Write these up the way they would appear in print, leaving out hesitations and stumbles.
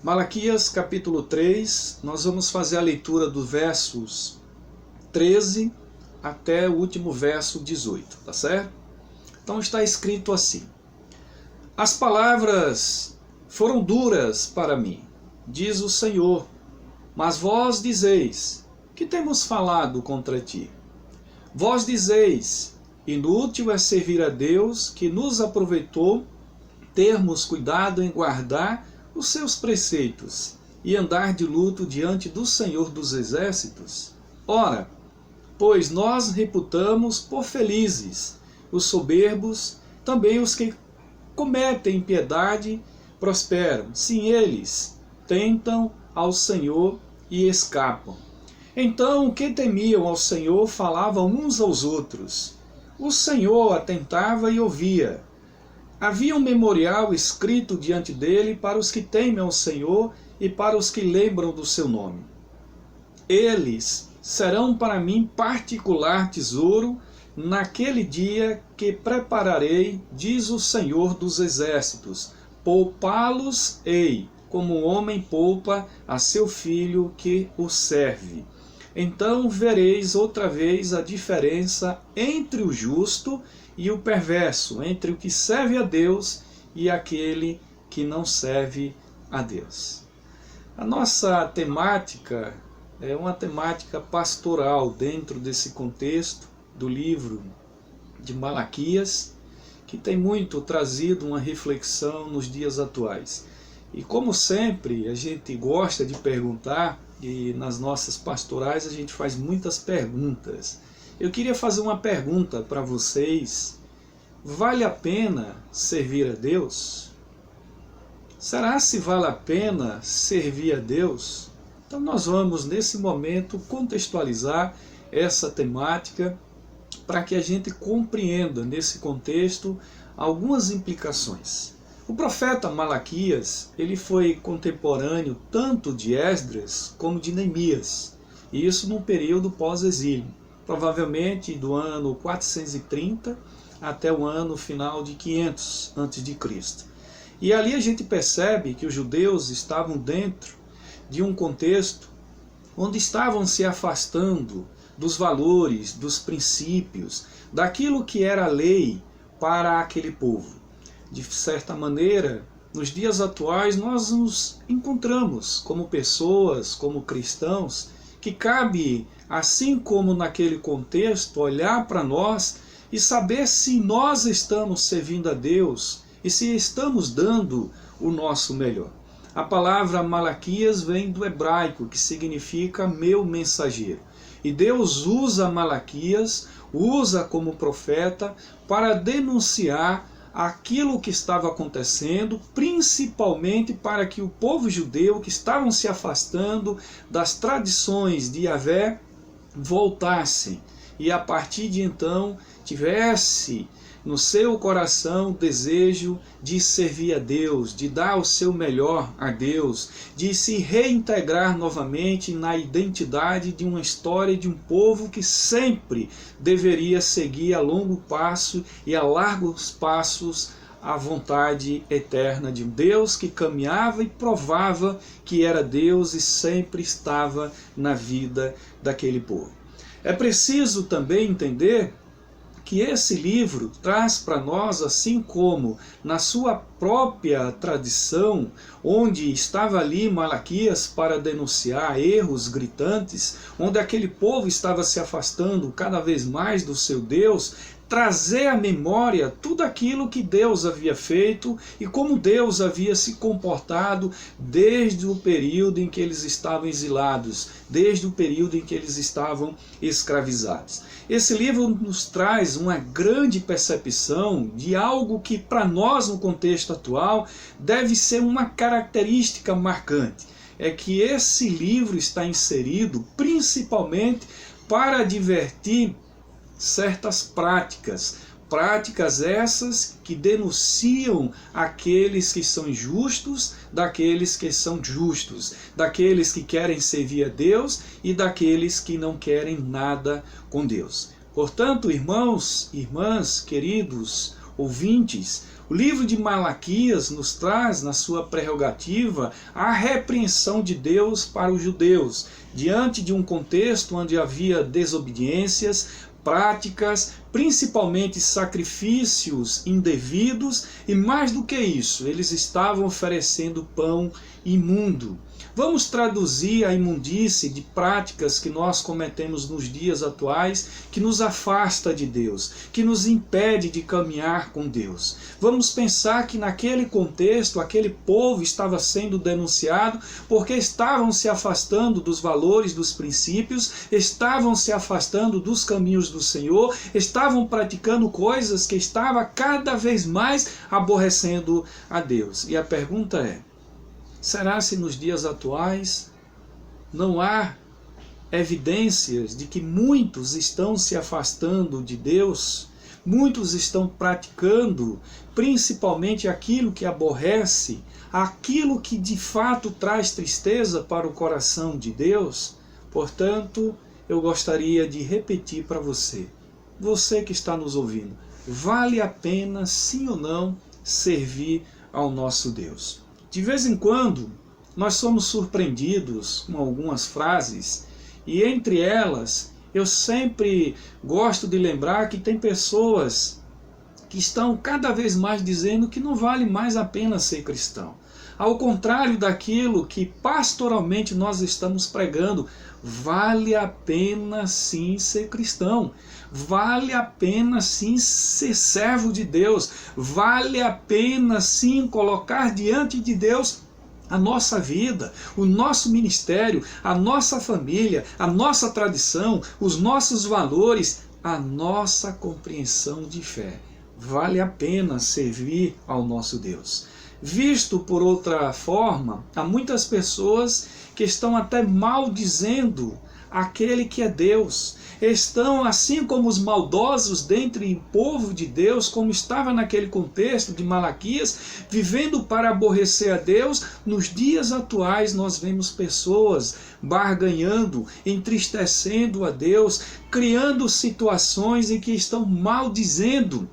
Malaquias capítulo 3, nós vamos fazer a leitura dos versos 13 até o último verso 18, tá certo? Então está escrito assim: As palavras foram duras para mim, diz o Senhor, mas vós dizeis, que temos falado contra ti? Vós dizeis, inútil é servir a Deus, que nos aproveitou termos cuidado em guardar os seus preceitos e andar de luto diante do Senhor dos Exércitos? Ora, pois nós reputamos por felizes os soberbos, também os que cometem impiedade prosperam. Sim, eles tentam ao Senhor e escapam. Então, que temiam ao Senhor falavam uns aos outros. O Senhor atentava e ouvia. Havia um memorial escrito diante dele para os que temem ao Senhor e para os que lembram do seu nome. Eles serão para mim particular tesouro naquele dia que prepararei, diz o Senhor dos Exércitos. Poupá-los-ei, como um homem poupa a seu filho que o serve. Então vereis outra vez a diferença entre o justo e o perverso, entre o que serve a Deus e aquele que não serve a Deus. A nossa temática é uma temática pastoral dentro desse contexto do livro de Malaquias, que tem muito trazido uma reflexão nos dias atuais. E como sempre, a gente gosta de perguntar, e nas nossas pastorais a gente faz muitas perguntas. Eu queria fazer uma pergunta para vocês: vale a pena servir a Deus? Será se vale a pena servir a Deus? Então nós vamos nesse momento contextualizar essa temática para que a gente compreenda nesse contexto algumas implicações. O profeta Malaquias, ele foi contemporâneo tanto de Esdras como de Neemias, e isso num período pós-exílio, provavelmente do ano 430 até o ano final de 500 a.C. E ali a gente percebe que os judeus estavam dentro de um contexto onde estavam se afastando dos valores, dos princípios, daquilo que era a lei para aquele povo. De certa maneira, nos dias atuais nós nos encontramos como pessoas, como cristãos, que cabe, assim como naquele contexto, olhar para nós e saber se nós estamos servindo a Deus e se estamos dando o nosso melhor. A palavra Malaquias vem do hebraico, que significa meu mensageiro. E Deus usa Malaquias, usa como profeta para denunciar aquilo que estava acontecendo, principalmente para que o povo judeu, que estavam se afastando das tradições de Yahvé, voltassem e a partir de então tivesse no seu coração o desejo de servir a Deus, de dar o seu melhor a Deus, de se reintegrar novamente na identidade de uma história de um povo que sempre deveria seguir a longo passo e a largos passos a vontade eterna de um Deus que caminhava e provava que era Deus e sempre estava na vida daquele povo. É preciso também entender que esse livro traz para nós, assim como na sua própria tradição, onde estava ali Malaquias para denunciar erros gritantes, onde aquele povo estava se afastando cada vez mais do seu Deus, trazer à memória tudo aquilo que Deus havia feito e como Deus havia se comportado desde o período em que eles estavam exilados, desde o período em que eles estavam escravizados. Esse livro nos traz uma grande percepção de algo que para nós no contexto atual deve ser uma característica marcante. É que esse livro está inserido principalmente para advertir certas práticas essas que denunciam aqueles que são injustos daqueles que são justos, daqueles que querem servir a Deus e daqueles que não querem nada com Deus. Portanto, irmãos, irmãs, queridos ouvintes, o O livro de Malaquias nos traz, na sua prerrogativa, a repreensão de Deus para os judeus, diante de um contexto onde havia desobediências, práticas, principalmente sacrifícios indevidos, e mais do que isso, eles estavam oferecendo pão imundo. Vamos traduzir a imundície de práticas que nós cometemos nos dias atuais, que nos afasta de Deus, que nos impede de caminhar com Deus. Vamos pensar que naquele contexto, aquele povo estava sendo denunciado porque estavam se afastando dos valores, dos princípios, estavam se afastando dos caminhos do Senhor, estavam praticando coisas que estavam cada vez mais aborrecendo a Deus. E a pergunta é: será se nos dias atuais não há evidências de que muitos estão se afastando de Deus? Muitos estão praticando principalmente aquilo que aborrece, aquilo que de fato traz tristeza para o coração de Deus? Portanto, eu gostaria de repetir para você, você que está nos ouvindo, vale a pena sim ou não servir ao nosso Deus? De vez em quando, nós somos surpreendidos com algumas frases, e entre elas, eu sempre gosto de lembrar que tem pessoas que estão cada vez mais dizendo que não vale mais a pena ser cristão. Ao contrário daquilo que pastoralmente nós estamos pregando, vale a pena sim ser cristão. Vale a pena sim ser servo de Deus. Vale a pena sim colocar diante de Deus a nossa vida, o nosso ministério, a nossa família, a nossa tradição, os nossos valores, a nossa compreensão de fé. Vale a pena servir ao nosso Deus. Visto por outra forma, há muitas pessoas que estão até maldizendo aquele que é Deus. Estão, assim como os maldosos dentre o povo de Deus, como estava naquele contexto de Malaquias, vivendo para aborrecer a Deus. Nos dias atuais nós vemos pessoas barganhando, entristecendo a Deus, criando situações em que estão maldizendo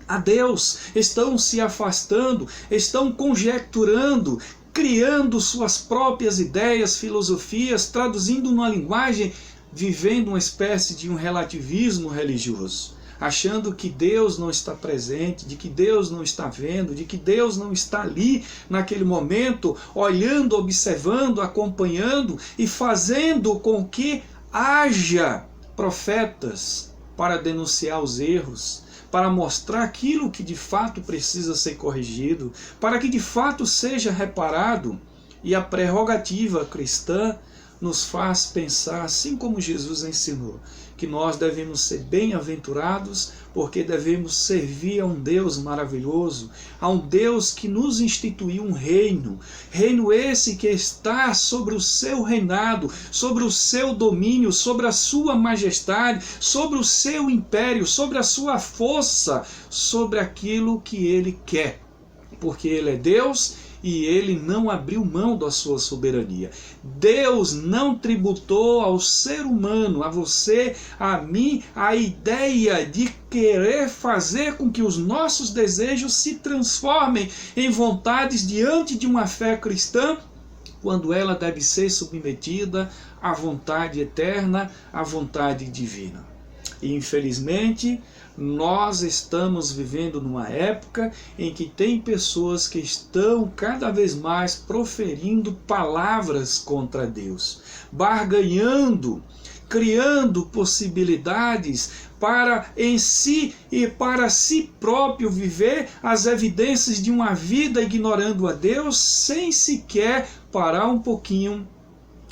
a Deus, estão se afastando, estão conjecturando, criando suas próprias ideias, filosofias, traduzindo uma linguagem, vivendo uma espécie de um relativismo religioso, achando que Deus não está presente, de que Deus não está vendo, de que Deus não está ali naquele momento, olhando, observando, acompanhando e fazendo com que haja profetas para denunciar os erros, para mostrar aquilo que de fato precisa ser corrigido, para que de fato seja reparado. E a prerrogativa cristã nos faz pensar, assim como Jesus ensinou, que nós devemos ser bem-aventurados, porque devemos servir a um Deus maravilhoso, a um Deus que nos instituiu um reino, reino esse que está sobre o seu reinado, sobre o seu domínio, sobre a sua majestade, sobre o seu império, sobre a sua força, sobre aquilo que ele quer, porque ele é Deus e ele não abriu mão da sua soberania. Deus não tributou ao ser humano, a você, a mim, a ideia de querer fazer com que os nossos desejos se transformem em vontades diante de uma fé cristã, quando ela deve ser submetida à vontade eterna, à vontade divina. E infelizmente, nós estamos vivendo numa época em que tem pessoas que estão cada vez mais proferindo palavras contra Deus, barganhando, criando possibilidades para em si e para si próprio viver as evidências de uma vida ignorando a Deus, sem sequer parar um pouquinho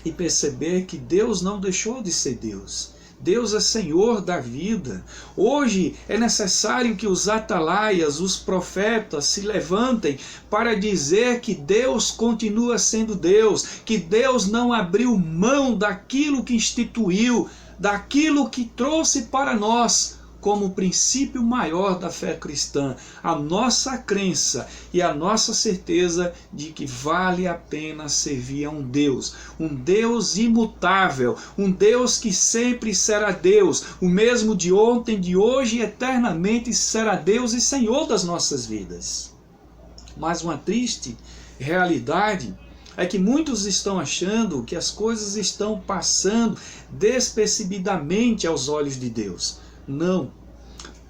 e perceber que Deus não deixou de ser Deus. Deus é Senhor da vida. Hoje é necessário que os atalaias, os profetas se levantem para dizer que Deus continua sendo Deus, que Deus não abriu mão daquilo que instituiu, daquilo que trouxe para nós como princípio maior da fé cristã, a nossa crença e a nossa certeza de que vale a pena servir a um Deus imutável, um Deus que sempre será Deus, o mesmo de ontem, de hoje e eternamente será Deus e Senhor das nossas vidas. Mas uma triste realidade é que muitos estão achando que as coisas estão passando despercebidamente aos olhos de Deus. Não.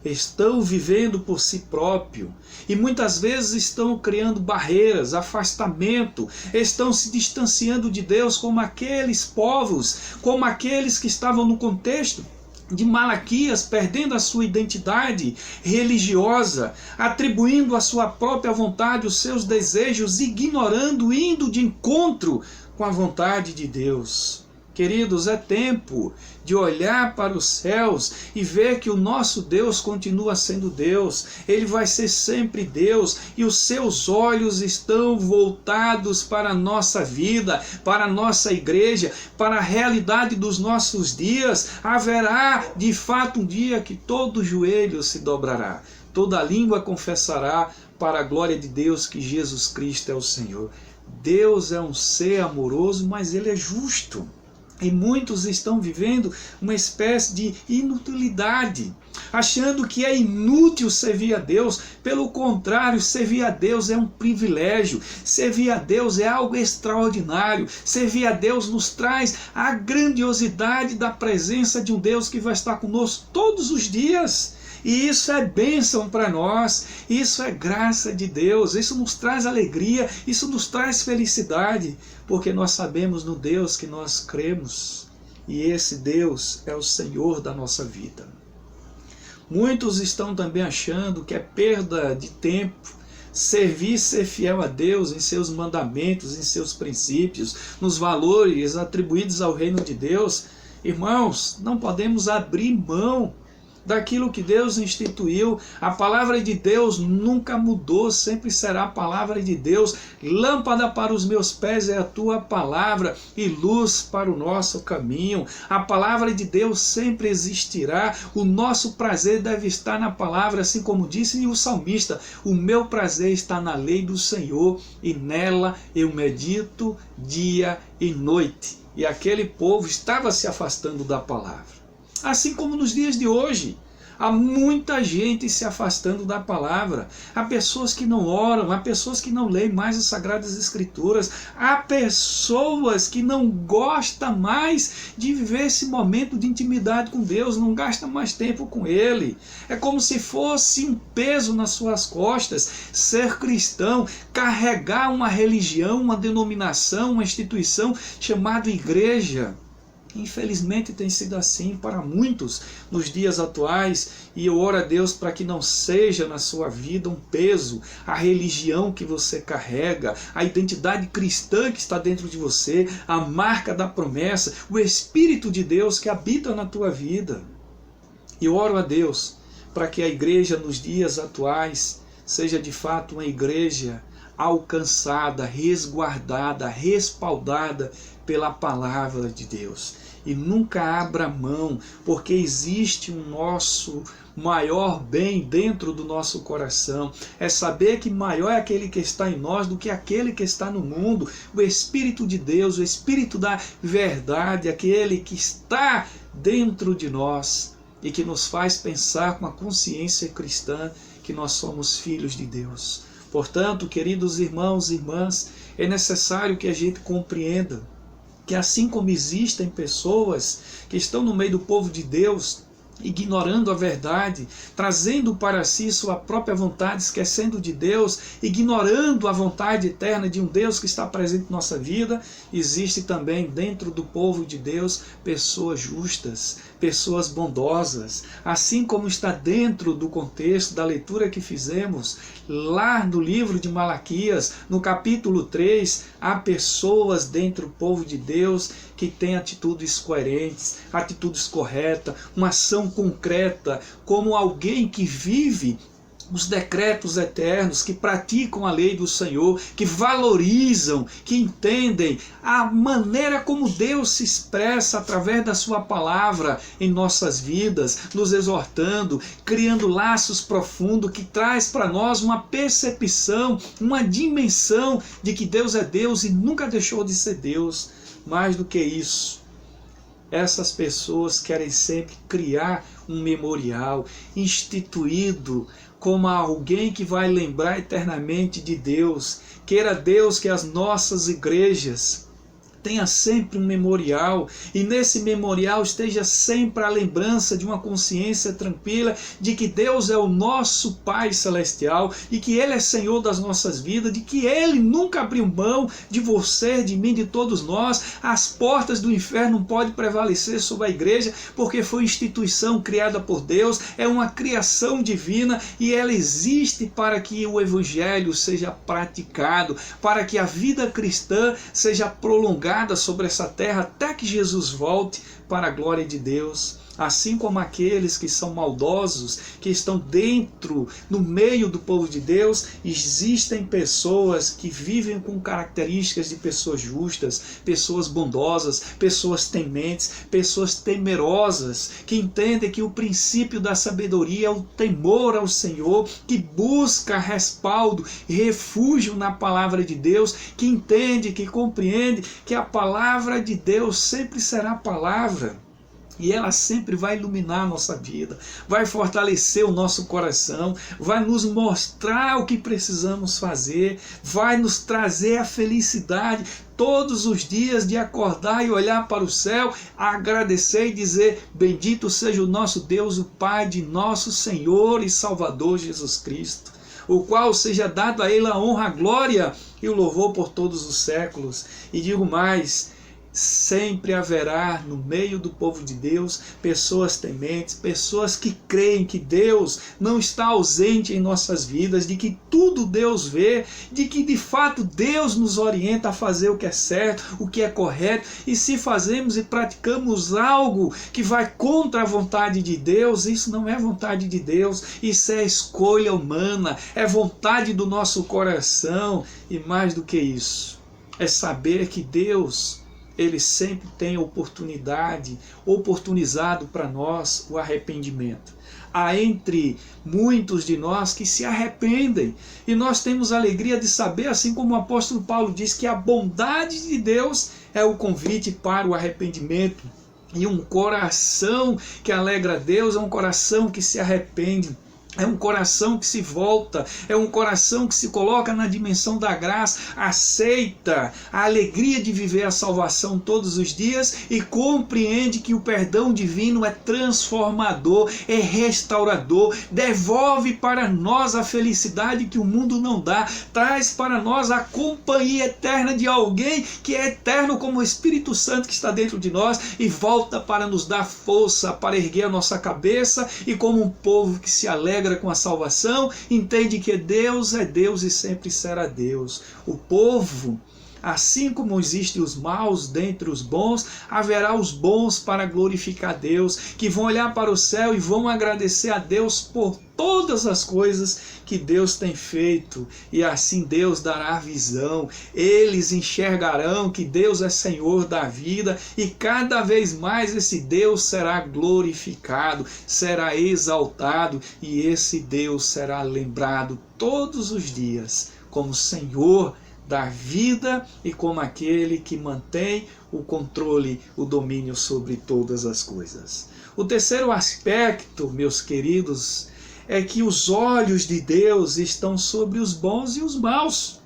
Estão vivendo por si próprio e muitas vezes estão criando barreiras, afastamento, estão se distanciando de Deus como aqueles povos, como aqueles que estavam no contexto de Malaquias, perdendo a sua identidade religiosa, atribuindo a sua própria vontade, os seus desejos, ignorando, indo de encontro com a vontade de Deus. Queridos, é tempo de olhar para os céus e ver que o nosso Deus continua sendo Deus. Ele vai ser sempre Deus e os seus olhos estão voltados para a nossa vida, para a nossa igreja, para a realidade dos nossos dias. Haverá de fato um dia que todo joelho se dobrará, toda língua confessará para a glória de Deus que Jesus Cristo é o Senhor. Deus é um ser amoroso, mas Ele é justo. E muitos estão vivendo uma espécie de inutilidade, achando que é inútil servir a Deus. Pelo contrário, servir a Deus é um privilégio, servir a Deus é algo extraordinário, servir a Deus nos traz a grandiosidade da presença de um Deus que vai estar conosco todos os dias. E isso é bênção para nós, isso é graça de Deus, isso nos traz alegria, isso nos traz felicidade, porque nós sabemos no Deus que nós cremos, e esse Deus é o Senhor da nossa vida. Muitos estão também achando que é perda de tempo servir e ser fiel a Deus em seus mandamentos, em seus princípios, nos valores atribuídos ao reino de Deus. Irmãos, não podemos abrir mão daquilo que Deus instituiu. A palavra de Deus nunca mudou, sempre será a palavra de Deus. Lâmpada para os meus pés é a tua palavra e luz para o nosso caminho. A palavra de Deus sempre existirá. O nosso prazer deve estar na palavra, assim como disse o salmista: o meu prazer está na lei do Senhor e nela eu medito dia e noite. E aquele povo estava se afastando da palavra. Assim como nos dias de hoje, há muita gente se afastando da palavra. Há pessoas que não oram, há pessoas que não leem mais as Sagradas Escrituras, há pessoas que não gostam mais de viver esse momento de intimidade com Deus, não gastam mais tempo com Ele. É como se fosse um peso nas suas costas ser cristão, carregar uma religião, uma denominação, uma instituição chamada igreja. Infelizmente tem sido assim para muitos nos dias atuais, e eu oro a Deus para que não seja na sua vida um peso a religião que você carrega, a identidade cristã que está dentro de você, a marca da promessa, o Espírito de Deus que habita na tua vida. E eu oro a Deus para que a igreja nos dias atuais seja de fato uma igreja alcançada, resguardada, respaldada pela palavra de Deus. E nunca abra mão, porque existe um nosso maior bem dentro do nosso coração. É saber que maior é aquele que está em nós do que aquele que está no mundo. O Espírito de Deus, o Espírito da verdade, aquele que está dentro de nós e que nos faz pensar com a consciência cristã que nós somos filhos de Deus. Portanto, queridos irmãos e irmãs, é necessário que a gente compreenda que assim como existem pessoas que estão no meio do povo de Deus, ignorando a verdade, trazendo para si sua própria vontade, esquecendo de Deus, ignorando a vontade eterna de um Deus que está presente em nossa vida, existe também dentro do povo de Deus pessoas justas, pessoas bondosas, assim como está dentro do contexto da leitura que fizemos lá no livro de Malaquias, no capítulo 3, há pessoas dentro do povo de Deus que têm atitudes coerentes, atitudes corretas, uma ação concreta, como alguém que vive os decretos eternos, que praticam a lei do Senhor, que valorizam, que entendem a maneira como Deus se expressa através da sua palavra em nossas vidas, nos exortando, criando laços profundos que traz para nós uma percepção, uma dimensão de que Deus é Deus e nunca deixou de ser Deus. Mais do que isso, essas pessoas querem sempre criar um memorial instituído como alguém que vai lembrar eternamente de Deus. Queira Deus que as nossas igrejas tenha sempre um memorial, e nesse memorial esteja sempre a lembrança de uma consciência tranquila de que Deus é o nosso Pai Celestial e que Ele é Senhor das nossas vidas, de que Ele nunca abriu mão de você, de mim, de todos nós. As portas do inferno não podem prevalecer sobre a igreja, porque foi instituição criada por Deus, é uma criação divina e ela existe para que o Evangelho seja praticado, para que a vida cristã seja prolongada sobre essa terra até que Jesus volte para a glória de Deus. Assim como aqueles que são maldosos, que estão dentro, no meio do povo de Deus, existem pessoas que vivem com características de pessoas justas, pessoas bondosas, pessoas tementes, pessoas temerosas, que entendem que o princípio da sabedoria é o temor ao Senhor, que busca respaldo e refúgio na palavra de Deus, que entende, que compreende que a palavra de Deus sempre será a palavra. E ela sempre vai iluminar a nossa vida, vai fortalecer o nosso coração, vai nos mostrar o que precisamos fazer, vai nos trazer a felicidade todos os dias de acordar e olhar para o céu, agradecer e dizer: bendito seja o nosso Deus, o Pai de nosso Senhor e Salvador Jesus Cristo, o qual seja dado a Ele a honra, a glória e o louvor por todos os séculos. E digo mais, sempre haverá no meio do povo de Deus pessoas tementes, pessoas que creem que Deus não está ausente em nossas vidas, de que tudo Deus vê, de que de fato Deus nos orienta a fazer o que é certo, o que é correto, e se fazemos e praticamos algo que vai contra a vontade de Deus, isso não é vontade de Deus, isso é escolha humana, é vontade do nosso coração. E mais do que isso, é saber que Deus, Ele sempre tem oportunizado para nós o arrependimento. Há entre muitos de nós que se arrependem, e nós temos a alegria de saber, assim como o apóstolo Paulo diz, que a bondade de Deus é o convite para o arrependimento. E um coração que alegra a Deus é um coração que se arrepende. É um coração que se volta, é um coração que se coloca na dimensão da graça, aceita a alegria de viver a salvação todos os dias e compreende que o perdão divino é transformador, é restaurador, devolve para nós a felicidade que o mundo não dá, traz para nós a companhia eterna de alguém que é eterno como o Espírito Santo que está dentro de nós e volta para nos dar força, para erguer a nossa cabeça, e como um povo que se alegra com a salvação, entende que Deus é Deus e sempre será Deus. O povo, assim como existem os maus dentre os bons, haverá os bons para glorificar Deus, que vão olhar para o céu e vão agradecer a Deus por todas as coisas que Deus tem feito, e assim Deus dará a visão. Eles enxergarão que Deus é Senhor da vida, e cada vez mais esse Deus será glorificado, será exaltado, e esse Deus será lembrado todos os dias como Senhor da vida e como aquele que mantém o controle, o domínio sobre todas as coisas. O terceiro aspecto, meus queridos, é que os olhos de Deus estão sobre os bons e os maus.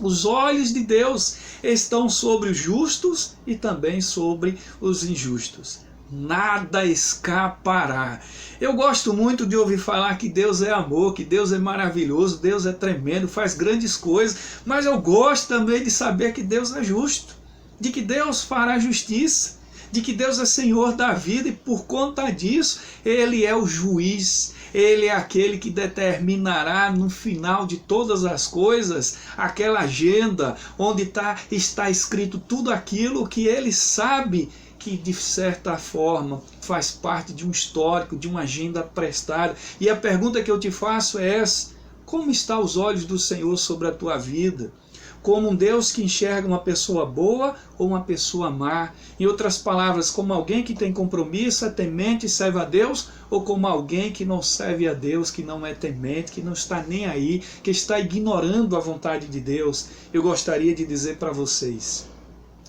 Os olhos de Deus estão sobre os justos e também sobre os injustos. Nada escapará. Eu gosto muito de ouvir falar que Deus é amor, que Deus é maravilhoso, Deus é tremendo, faz grandes coisas, mas eu gosto também de saber que Deus é justo, de que Deus fará justiça, de que Deus é Senhor da vida, e por conta disso Ele é o juiz. Ele é aquele que determinará no final de todas as coisas aquela agenda onde está escrito tudo aquilo que Ele sabe que de certa forma faz parte de um histórico, de uma agenda prestada. E a pergunta que eu te faço é essa: como estão os olhos do Senhor sobre a tua vida? Como um Deus que enxerga uma pessoa boa ou uma pessoa má? Em outras palavras, como alguém que tem compromisso, é temente e serve a Deus, ou como alguém que não serve a Deus, que não é temente, que não está nem aí, que está ignorando a vontade de Deus? Eu gostaria de dizer para vocês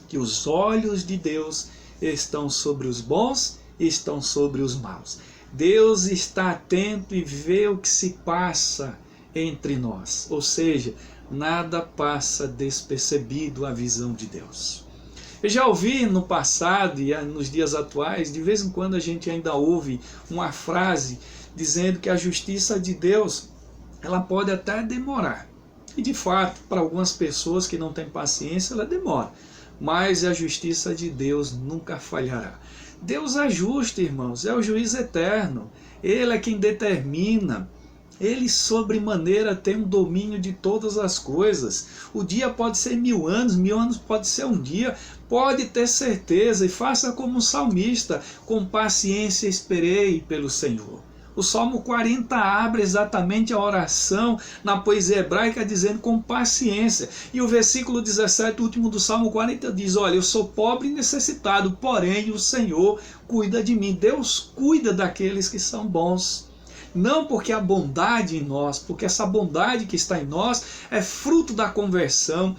que os olhos de Deus estão sobre os bons e estão sobre os maus. Deus está atento e vê o que se passa entre nós. Ou seja, nada passa despercebido à visão de Deus. Eu já ouvi no passado e nos dias atuais, de vez em quando a gente ainda ouve uma frase dizendo que a justiça de Deus, ela pode até demorar. E de fato, para algumas pessoas que não têm paciência, ela demora. Mas a justiça de Deus nunca falhará. Deus é justo, irmãos, é o juiz eterno. Ele é quem determina. Ele sobremaneira tem um domínio de todas as coisas. O dia pode ser 1000 anos pode ser um dia. Pode ter certeza e faça como o salmista, com paciência esperei pelo Senhor. O Salmo 40 abre exatamente a oração na poesia hebraica dizendo com paciência. E o versículo 17, último do Salmo 40, diz, olha, eu sou pobre e necessitado, porém o Senhor cuida de mim. Deus cuida daqueles que são bons. Não porque há bondade em nós, porque essa bondade que está em nós é fruto da conversão,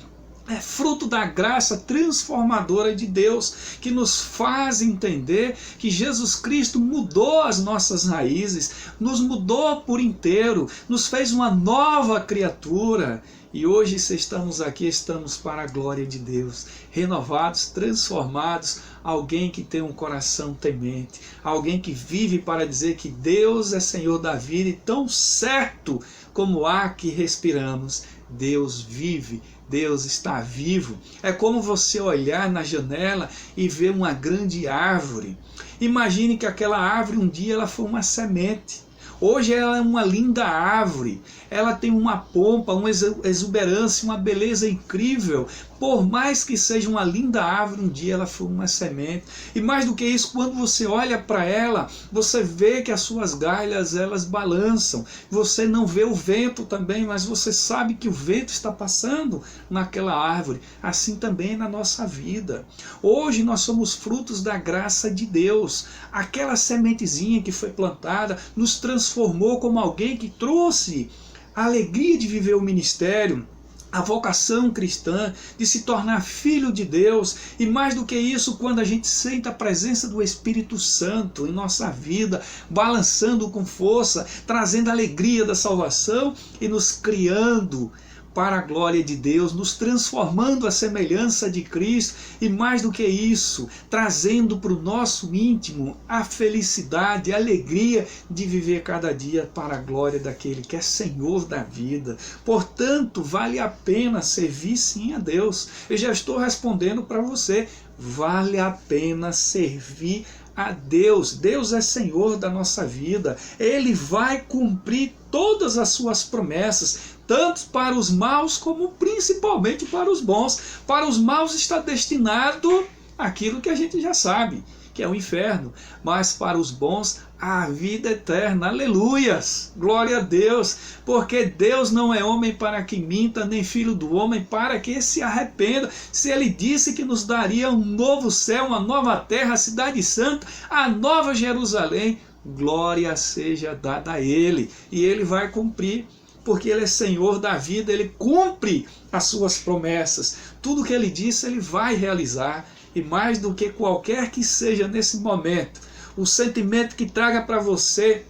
é fruto da graça transformadora de Deus, que nos faz entender que Jesus Cristo mudou as nossas raízes, nos mudou por inteiro, nos fez uma nova criatura. E hoje, se estamos aqui, estamos para a glória de Deus, renovados, transformados, alguém que tem um coração temente, alguém que vive para dizer que Deus é Senhor da vida e tão certo como o ar que respiramos, Deus vive, Deus está vivo. É como você olhar na janela e ver uma grande árvore. Imagine que aquela árvore um dia ela foi uma semente. Hoje ela é uma linda árvore, ela tem uma pompa, uma exuberância, uma beleza incrível. Por mais que seja uma linda árvore, um dia ela foi uma semente. E mais do que isso, quando você olha para ela, você vê que as suas galhas elas balançam. Você não vê o vento também, mas você sabe que o vento está passando naquela árvore. Assim também na nossa vida. Hoje nós somos frutos da graça de Deus. Aquela sementezinha que foi plantada nos transformou como alguém que trouxe a alegria de viver o ministério, a vocação cristã, de se tornar filho de Deus. E mais do que isso, quando a gente sente a presença do Espírito Santo em nossa vida, balançando com força, trazendo a alegria da salvação e nos criando para a glória de Deus, nos transformando à semelhança de Cristo e mais do que isso, trazendo para o nosso íntimo a felicidade, a alegria de viver cada dia para a glória daquele que é Senhor da vida. Portanto, vale a pena servir sim a Deus. Eu já estou respondendo para você, vale a pena servir a Deus. Deus é Senhor da nossa vida. Ele vai cumprir todas as suas promessas, tanto para os maus como principalmente para os bons. Para os maus está destinado aquilo que a gente já sabe, que é o inferno, mas para os bons a vida eterna. Aleluias, glória a Deus, porque Deus não é homem para que minta, nem filho do homem para que se arrependa. Se ele disse que nos daria um novo céu, uma nova terra, a cidade santa, a nova Jerusalém, glória seja dada a ele, e ele vai cumprir, porque ele é Senhor da vida, ele cumpre as suas promessas. Tudo que ele disse, ele vai realizar. E mais do que qualquer que seja nesse momento, o sentimento que traga para você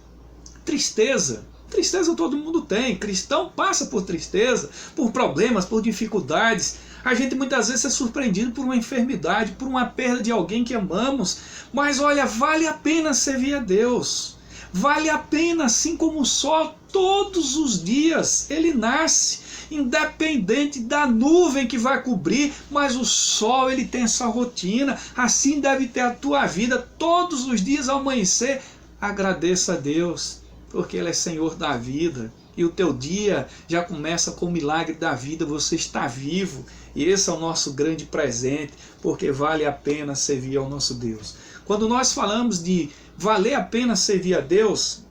tristeza. Tristeza todo mundo tem, cristão passa por tristeza, por problemas, por dificuldades. A gente muitas vezes é surpreendido por uma enfermidade, por uma perda de alguém que amamos. Mas olha, vale a pena servir a Deus. Vale a pena, assim como o sol, todos os dias ele nasce, independente da nuvem que vai cobrir, mas o sol ele tem essa rotina. Assim deve ter a tua vida, todos os dias ao amanhecer. Agradeça a Deus, porque ele é Senhor da vida. E o teu dia já começa com o milagre da vida, você está vivo. E esse é o nosso grande presente, porque vale a pena servir ao nosso Deus. Quando nós falamos de valer a pena servir a Deus,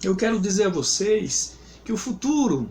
eu quero dizer a vocês que o futuro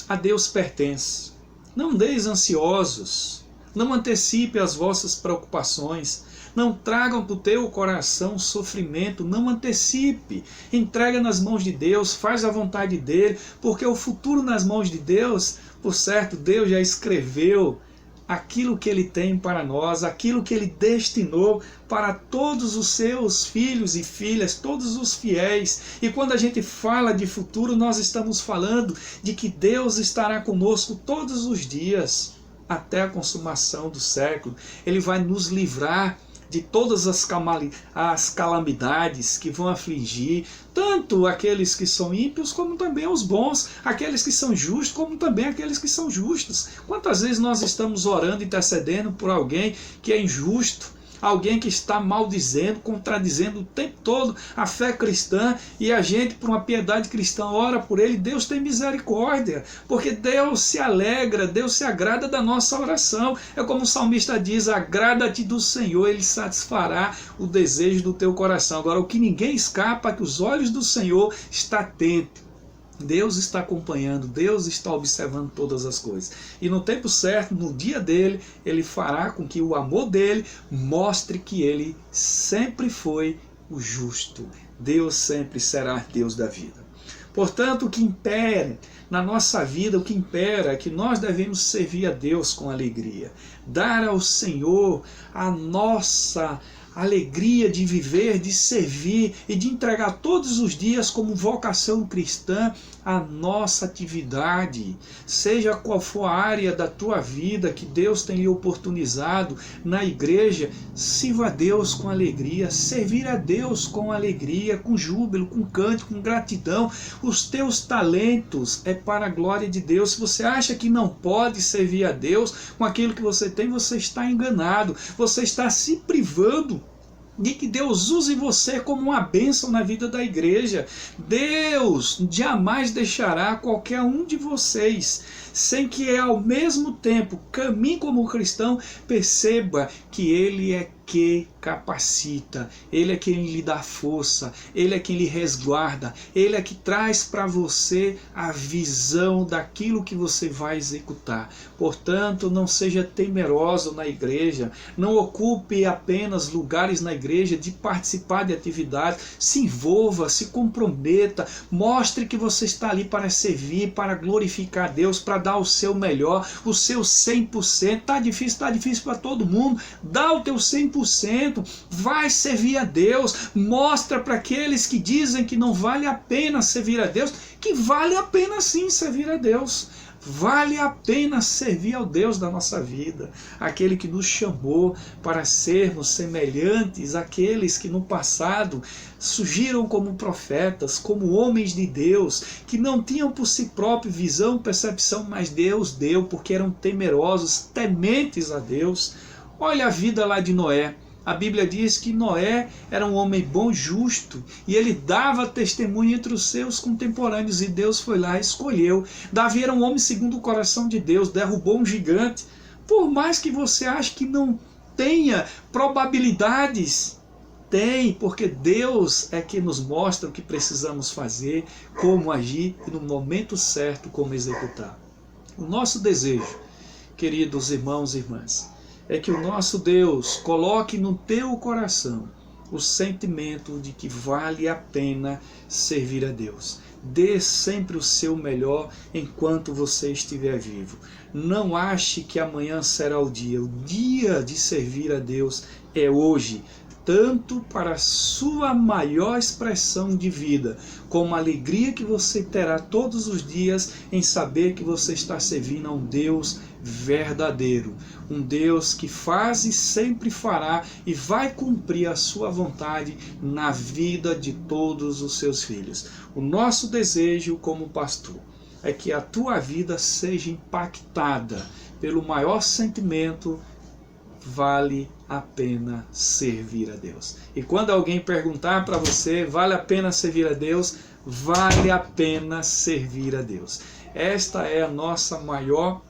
a Deus pertence. Não deis ansiosos, não antecipe as vossas preocupações, não tragam para o teu coração sofrimento, não antecipe, entrega nas mãos de Deus, faz a vontade dele, porque o futuro nas mãos de Deus, por certo, Deus já escreveu aquilo que Ele tem para nós, aquilo que Ele destinou para todos os seus filhos e filhas, todos os fiéis. E quando a gente fala de futuro, nós estamos falando de que Deus estará conosco todos os dias, até a consumação do século. Ele vai nos livrar de todas as calamidades que vão afligir, tanto aqueles que são ímpios, como também os bons, aqueles que são justos, como também aqueles que são justos. Quantas vezes nós estamos orando, intercedendo por alguém que é injusto, alguém que está maldizendo, contradizendo o tempo todo a fé cristã, e a gente, por uma piedade cristã, ora por ele. Deus tem misericórdia, porque Deus se alegra, Deus se agrada da nossa oração. É como o salmista diz: agrada-te do Senhor, Ele satisfará o desejo do teu coração. Agora, o que ninguém escapa é que os olhos do Senhor estão atentos. Deus está acompanhando, Deus está observando todas as coisas. E no tempo certo, no dia dele, Ele fará com que o amor dele mostre que Ele sempre foi o justo. Deus sempre será Deus da vida. Portanto, o que impera na nossa vida, o que impera é que nós devemos servir a Deus com alegria. Dar ao Senhor a nossa alegria de viver, de servir e de entregar todos os dias como vocação cristã a nossa atividade, seja qual for a área da tua vida que Deus tem lhe oportunizado na igreja. Sirva a Deus com alegria, servir a Deus com alegria, com júbilo, com cântico, com gratidão. Os teus talentos é para a glória de Deus. Se você acha que não pode servir a Deus com aquilo que você tem, você está enganado, você está se privando de que Deus use você como uma bênção na vida da igreja. Deus jamais deixará qualquer um de vocês sem que ao mesmo tempo caminhe como cristão, perceba que Ele é que capacita, Ele é quem lhe dá força, Ele é quem lhe resguarda, Ele é que traz para você a visão daquilo que você vai executar. Portanto, não seja temeroso na igreja, não ocupe apenas lugares na igreja de participar de atividades, se envolva, se comprometa, mostre que você está ali para servir, para glorificar a Deus, para dar o seu melhor, o seu 100%. Está difícil para todo mundo, dá o teu 100%, vai servir a Deus, mostra para aqueles que dizem que não vale a pena servir a Deus, que vale a pena sim servir a Deus. Vale a pena servir ao Deus da nossa vida, aquele que nos chamou para sermos semelhantes àqueles que no passado surgiram como profetas, como homens de Deus, que não tinham por si próprio visão, percepção, mas Deus deu, porque eram temerosos, tementes a Deus. Olha a vida lá de Noé. A Bíblia diz que Noé era um homem bom, justo, e ele dava testemunho entre os seus contemporâneos, e Deus foi lá e escolheu. Davi era um homem segundo o coração de Deus, derrubou um gigante. Por mais que você ache que não tenha probabilidades, tem, porque Deus é que nos mostra o que precisamos fazer, como agir e no momento certo como executar. O nosso desejo, queridos irmãos e irmãs, é que o nosso Deus coloque no teu coração o sentimento de que vale a pena servir a Deus. Dê sempre o seu melhor enquanto você estiver vivo. Não ache que amanhã será o dia de servir a Deus é hoje, tanto para a sua maior expressão de vida, como a alegria que você terá todos os dias em saber que você está servindo a um Deus verdadeiro, um Deus que faz e sempre fará e vai cumprir a sua vontade na vida de todos os seus filhos. O nosso desejo como pastor é que a tua vida seja impactada pelo maior sentimento: vale a pena servir a Deus. E quando alguém perguntar para você, vale a pena servir a Deus? Vale a pena servir a Deus. Esta é a nossa maior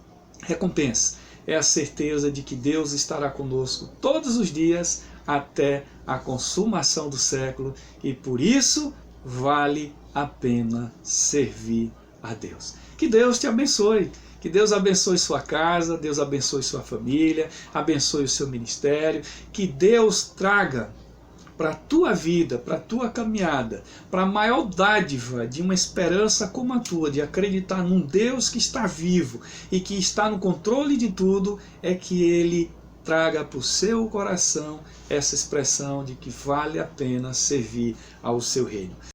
recompensa. É a certeza de que Deus estará conosco todos os dias até a consumação do século, e por isso vale a pena servir a Deus. Que Deus te abençoe. Que Deus abençoe sua casa, Deus abençoe sua família, abençoe o seu ministério, que Deus traga para a tua vida, para a tua caminhada, para a maior dádiva de uma esperança como a tua, de acreditar num Deus que está vivo e que está no controle de tudo, é que Ele traga para o seu coração essa expressão de que vale a pena servir ao seu reino.